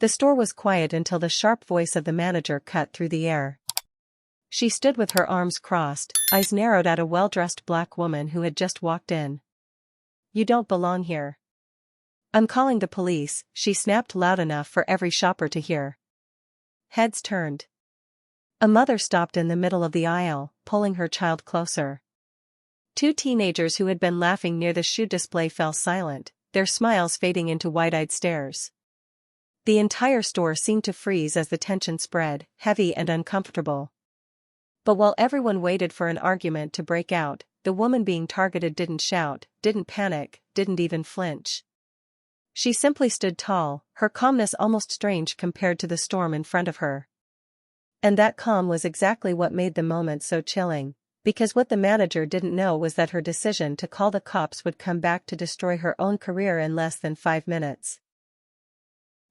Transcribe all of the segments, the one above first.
The store was quiet until the sharp voice of the manager cut through the air. She stood with her arms crossed, eyes narrowed at a well-dressed black woman who had just walked in. "You don't belong here." "I'm calling the police," she snapped loud enough for every shopper to hear. Heads turned. A mother stopped in the middle of the aisle, pulling her child closer. Two teenagers who had been laughing near the shoe display fell silent, their smiles fading into wide-eyed stares. The entire store seemed to freeze as the tension spread, heavy and uncomfortable. But while everyone waited for an argument to break out, the woman being targeted didn't shout, didn't panic, didn't even flinch. She simply stood tall, her calmness almost strange compared to the storm in front of her. And that calm was exactly what made the moment so chilling, because what the manager didn't know was that her decision to call the cops would come back to destroy her own career in less than 5 minutes.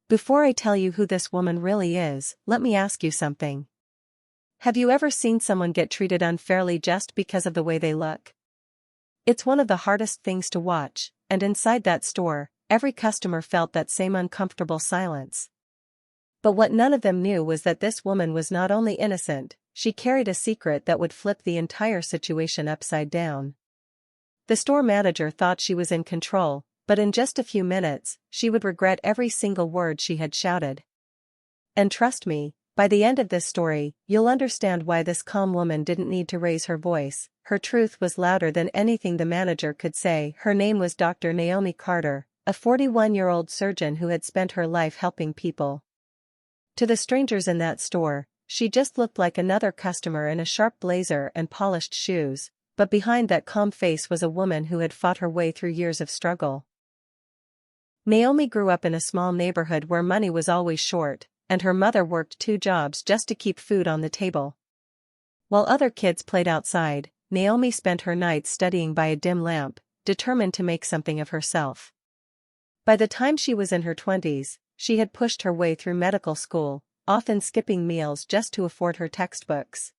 Before I tell you who this woman really is, let me ask you something. Have you ever seen someone get treated unfairly just because of the way they look? It's one of the hardest things to watch, and inside that store, every customer felt that same uncomfortable silence. But what none of them knew was that this woman was not only innocent, she carried a secret that would flip the entire situation upside down. The store manager thought she was in control, but in just a few minutes, she would regret every single word she had shouted. And trust me, by the end of this story, you'll understand why this calm woman didn't need to raise her voice. Her truth was louder than anything the manager could say. Her name was Dr. Naomi Carter, a 41-year-old surgeon who had spent her life helping people. To the strangers in that store, she just looked like another customer in a sharp blazer and polished shoes, but behind that calm face was a woman who had fought her way through years of struggle. Naomi grew up in a small neighborhood where money was always short, and her mother worked 2 jobs just to keep food on the table. While other kids played outside, Naomi spent her nights studying by a dim lamp, determined to make something of herself. By the time she was in her 20s, she had pushed her way through medical school, often skipping meals just to afford her textbooks.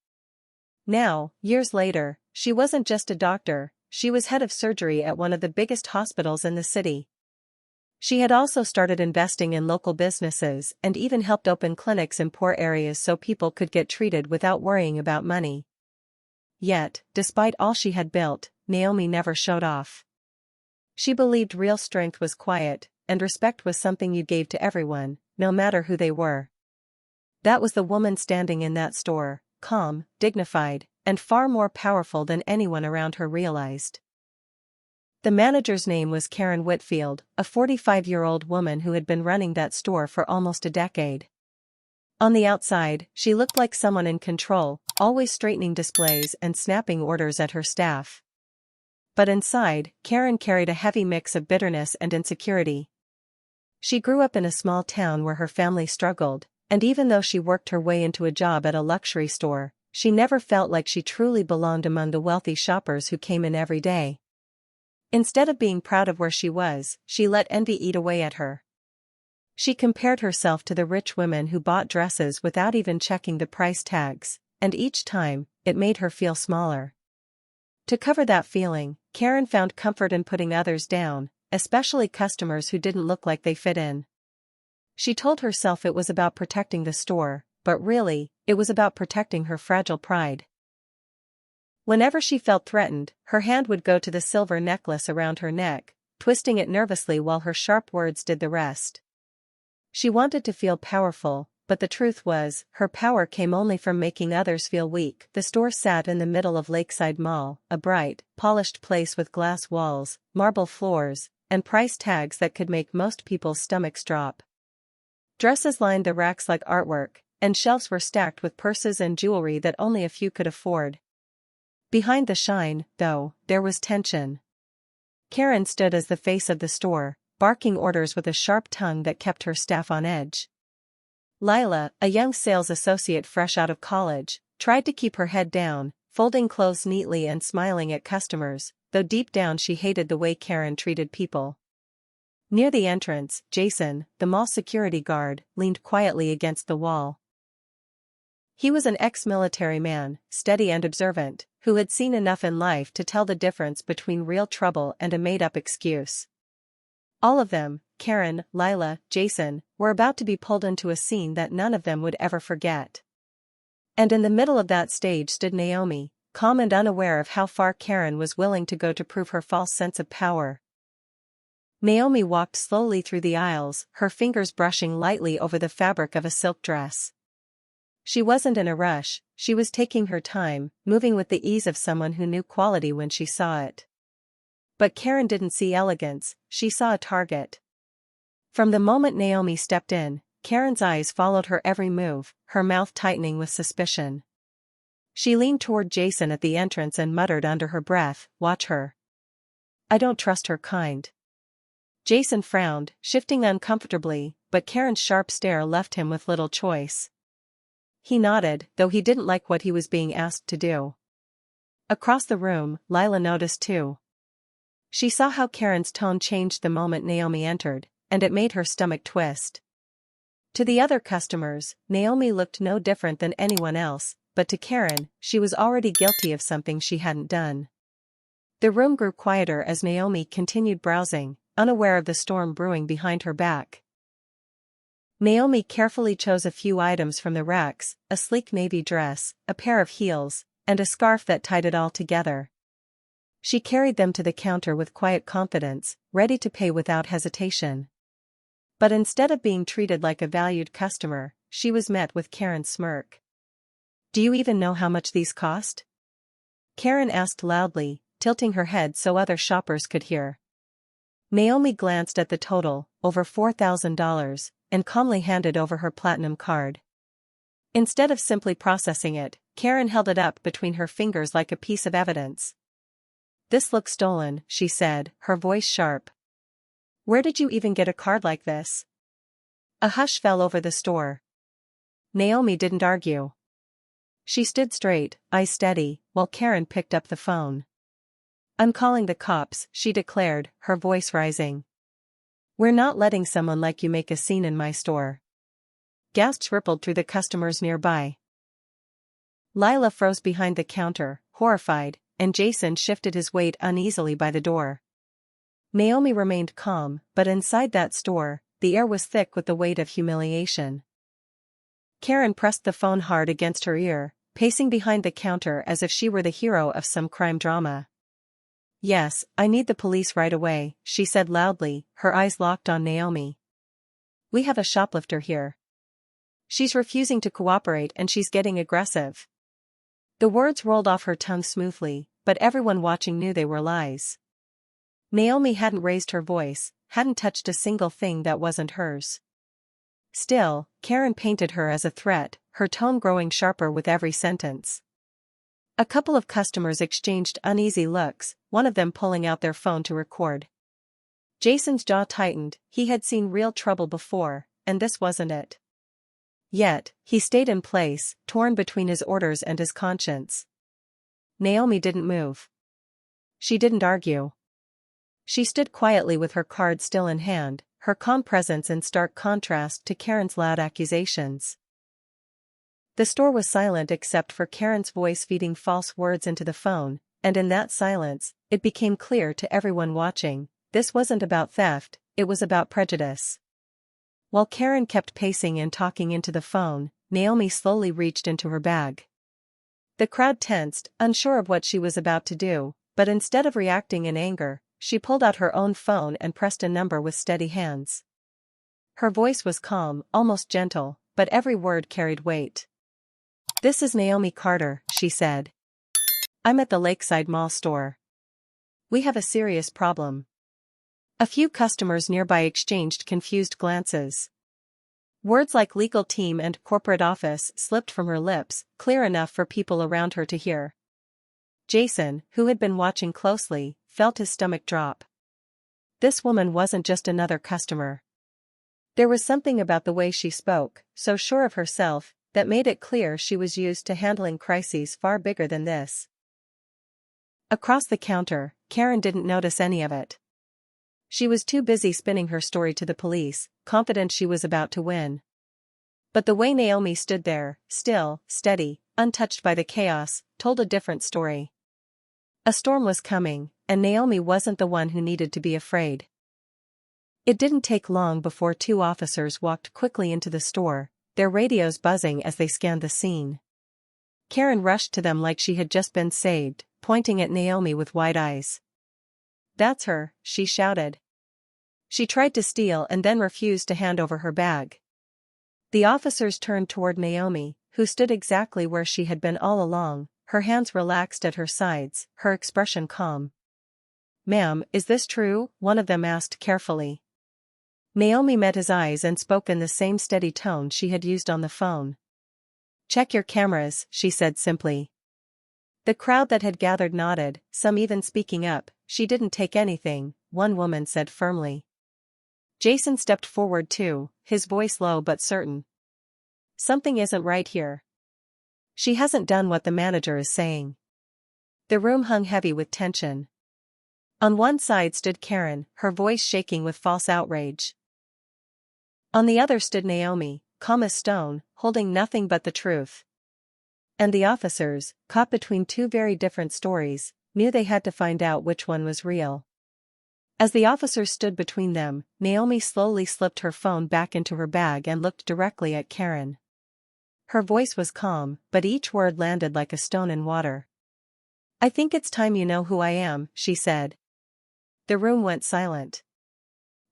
Now, years later, she wasn't just a doctor, she was head of surgery at one of the biggest hospitals in the city. She had also started investing in local businesses and even helped open clinics in poor areas so people could get treated without worrying about money. Yet, despite all she had built, Naomi never showed off. She believed real strength was quiet, and respect was something you gave to everyone, no matter who they were. That was the woman standing in that store, calm, dignified, and far more powerful than anyone around her realized. The manager's name was Karen Whitfield, a 45-year-old woman who had been running that store for almost a decade. On the outside, she looked like someone in control, always straightening displays and snapping orders at her staff. But inside, Karen carried a heavy mix of bitterness and insecurity. She grew up in a small town where her family struggled, and even though she worked her way into a job at a luxury store, she never felt like she truly belonged among the wealthy shoppers who came in every day. Instead of being proud of where she was, she let envy eat away at her. She compared herself to the rich women who bought dresses without even checking the price tags, and each time, it made her feel smaller. To cover that feeling, Karen found comfort in putting others down, especially customers who didn't look like they fit in. She told herself it was about protecting the store, but really, it was about protecting her fragile pride. Whenever she felt threatened, her hand would go to the silver necklace around her neck, twisting it nervously while her sharp words did the rest. She wanted to feel powerful, but the truth was, her power came only from making others feel weak. The store sat in the middle of Lakeside Mall, a bright, polished place with glass walls, marble floors, and price tags that could make most people's stomachs drop. Dresses lined the racks like artwork, and shelves were stacked with purses and jewelry that only a few could afford. Behind the shine, though, there was tension. Karen stood as the face of the store, barking orders with a sharp tongue that kept her staff on edge. Lila, a young sales associate fresh out of college, tried to keep her head down, folding clothes neatly and smiling at customers, though deep down she hated the way Karen treated people. Near the entrance, Jason, the mall security guard, leaned quietly against the wall. He was an ex-military man, steady and observant, who had seen enough in life to tell the difference between real trouble and a made-up excuse. All of them, Karen, Lila, Jason, were about to be pulled into a scene that none of them would ever forget. And in the middle of that stage stood Naomi, calm and unaware of how far Karen was willing to go to prove her false sense of power. Naomi walked slowly through the aisles, her fingers brushing lightly over the fabric of a silk dress. She wasn't in a rush, she was taking her time, moving with the ease of someone who knew quality when she saw it. But Karen didn't see elegance, she saw a target. From the moment Naomi stepped in, Karen's eyes followed her every move, her mouth tightening with suspicion. She leaned toward Jason at the entrance and muttered under her breath, "Watch her. I don't trust her kind." Jason frowned, shifting uncomfortably, but Karen's sharp stare left him with little choice. He nodded, though he didn't like what he was being asked to do. Across the room, Lila noticed too. She saw how Karen's tone changed the moment Naomi entered, and it made her stomach twist. To the other customers, Naomi looked no different than anyone else, but to Karen, she was already guilty of something she hadn't done. The room grew quieter as Naomi continued browsing, unaware of the storm brewing behind her back. Naomi carefully chose a few items from the racks, a sleek navy dress, a pair of heels, and a scarf that tied it all together. She carried them to the counter with quiet confidence, ready to pay without hesitation. But instead of being treated like a valued customer, she was met with Karen's smirk. "Do you even know how much these cost?" Karen asked loudly, tilting her head so other shoppers could hear. Naomi glanced at the total, over $4,000, and calmly handed over her platinum card. Instead of simply processing it, Karen held it up between her fingers like a piece of evidence. "This looks stolen," she said, her voice sharp. "Where did you even get a card like this?" A hush fell over the store. Naomi didn't argue. She stood straight, eyes steady, while Karen picked up the phone. "I'm calling the cops," she declared, her voice rising. "We're not letting someone like you make a scene in my store." Gasps rippled through the customers nearby. Lila froze behind the counter, horrified, and Jason shifted his weight uneasily by the door. Naomi remained calm, but inside that store, the air was thick with the weight of humiliation. Karen pressed the phone hard against her ear, pacing behind the counter as if she were the hero of some crime drama. "Yes, I need the police right away," she said loudly, her eyes locked on Naomi. "We have a shoplifter here. She's refusing to cooperate and she's getting aggressive." The words rolled off her tongue smoothly, but everyone watching knew they were lies. Naomi hadn't raised her voice, hadn't touched a single thing that wasn't hers. Still, Karen painted her as a threat, her tone growing sharper with every sentence. A couple of customers exchanged uneasy looks, one of them pulling out their phone to record. Jason's jaw tightened, he had seen real trouble before, and this wasn't it. Yet, he stayed in place, torn between his orders and his conscience. Naomi didn't move. She didn't argue. She stood quietly with her card still in hand, her calm presence in stark contrast to Karen's loud accusations. The store was silent except for Karen's voice feeding false words into the phone, and in that silence, it became clear to everyone watching, this wasn't about theft, it was about prejudice. While Karen kept pacing and talking into the phone, Naomi slowly reached into her bag. The crowd tensed, unsure of what she was about to do, but instead of reacting in anger, she pulled out her own phone and pressed a number with steady hands. Her voice was calm, almost gentle, but every word carried weight. "This is Naomi Carter," she said. "I'm at the Lakeside Mall store. We have a serious problem." A few customers nearby exchanged confused glances. Words like legal team and corporate office slipped from her lips, clear enough for people around her to hear. Jason, who had been watching closely, felt his stomach drop. This woman wasn't just another customer. There was something about the way she spoke, so sure of herself, that made it clear she was used to handling crises far bigger than this. Across the counter, Karen didn't notice any of it. She was too busy spinning her story to the police, confident she was about to win. But the way Naomi stood there, still, steady, untouched by the chaos, told a different story. A storm was coming, and Naomi wasn't the one who needed to be afraid. It didn't take long before two officers walked quickly into the store, their radios buzzing as they scanned the scene. Karen rushed to them like she had just been saved, pointing at Naomi with wide eyes. "That's her," she shouted. "She tried to steal and then refused to hand over her bag." The officers turned toward Naomi, who stood exactly where she had been all along, her hands relaxed at her sides, her expression calm. "Ma'am, is this true?" one of them asked carefully. Naomi met his eyes and spoke in the same steady tone she had used on the phone. "Check your cameras," she said simply. The crowd that had gathered nodded, some even speaking up. "She didn't take anything," one woman said firmly. Jason stepped forward too, his voice low but certain. "Something isn't right here. She hasn't done what the manager is saying." The room hung heavy with tension. On one side stood Karen, her voice shaking with false outrage. On the other stood Naomi, calm as stone, holding nothing but the truth. And the officers, caught between two very different stories, knew they had to find out which one was real. As the officers stood between them, Naomi slowly slipped her phone back into her bag and looked directly at Karen. Her voice was calm, but each word landed like a stone in water. "I think it's time you know who I am," she said. The room went silent.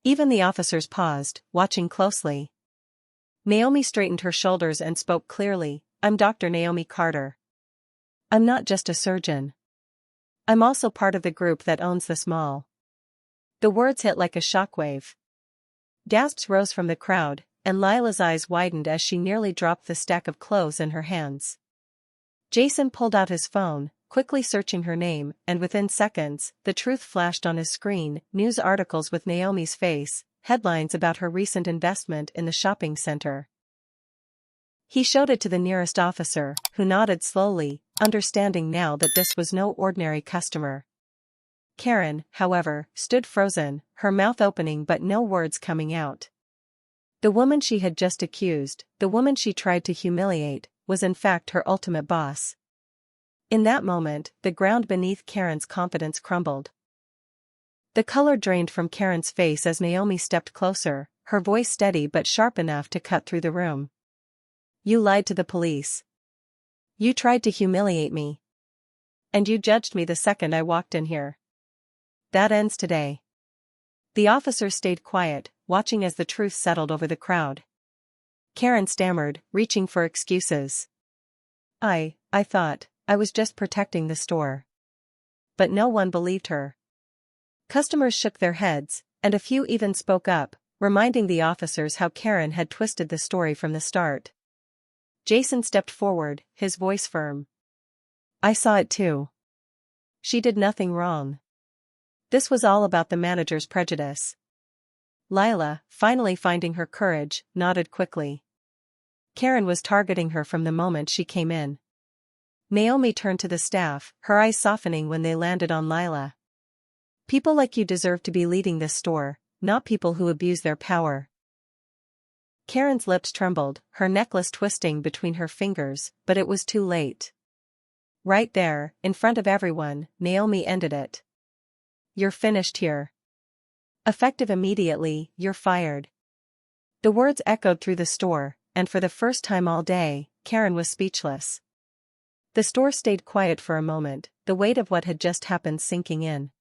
Even the officers paused, watching closely. Naomi straightened her shoulders and spoke clearly. "I'm Dr. Naomi Carter. I'm not just a surgeon. I'm also part of the group that owns this mall." The words hit like a shockwave. Gasps rose from the crowd, and Lila's eyes widened as she nearly dropped the stack of clothes in her hands. Jason pulled out his phone, quickly searching her name, and within seconds, the truth flashed on his screen: news articles with Naomi's face, headlines about her recent investment in the shopping center. He showed it to the nearest officer, who nodded slowly, understanding now that this was no ordinary customer. Karen, however, stood frozen, her mouth opening but no words coming out. The woman she had just accused, the woman she tried to humiliate, was in fact her ultimate boss. In that moment, the ground beneath Karen's confidence crumbled. The color drained from Karen's face as Naomi stepped closer, her voice steady but sharp enough to cut through the room. "You lied to the police. You tried to humiliate me. And you judged me the second I walked in here. That ends today." The officers stayed quiet, watching as the truth settled over the crowd. Karen stammered, reaching for excuses. I thought, I was just protecting the store." But no one believed her. Customers shook their heads, and a few even spoke up, reminding the officers how Karen had twisted the story from the start. Jason stepped forward, his voice firm. "I saw it too. She did nothing wrong. This was all about the manager's prejudice." Lila, finally finding her courage, nodded quickly. Karen was targeting her from the moment she came in. Naomi turned to the staff, her eyes softening when they landed on Lila. "People like you deserve to be leading this store, not people who abuse their power." Karen's lips trembled, her necklace twisting between her fingers, but it was too late. Right there, in front of everyone, Naomi ended it. "You're finished here. Effective immediately, you're fired." The words echoed through the store, and for the first time all day, Karen was speechless. The store stayed quiet for a moment, the weight of what had just happened sinking in.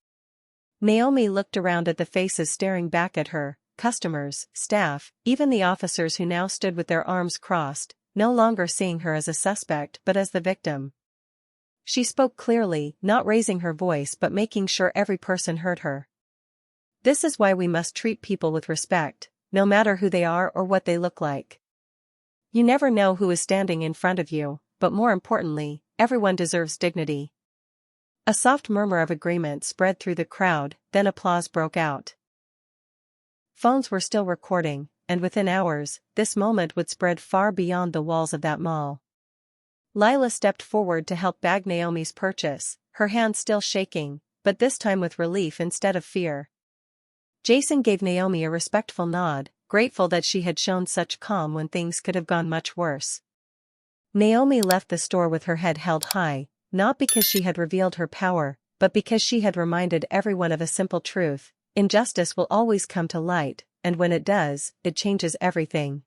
Naomi looked around at the faces staring back at her, customers, staff, even the officers who now stood with their arms crossed, no longer seeing her as a suspect but as the victim. She spoke clearly, not raising her voice but making sure every person heard her. "This is why we must treat people with respect, no matter who they are or what they look like. You never know who is standing in front of you, but more importantly, everyone deserves dignity." A soft murmur of agreement spread through the crowd, then applause broke out. Phones were still recording, and within hours, this moment would spread far beyond the walls of that mall. Lila stepped forward to help bag Naomi's purchase, her hand still shaking, but this time with relief instead of fear. Jason gave Naomi a respectful nod, grateful that she had shown such calm when things could have gone much worse. Naomi left the store with her head held high, not because she had revealed her power, but because she had reminded everyone of a simple truth: Injustice will always come to light, and when it does, it changes everything.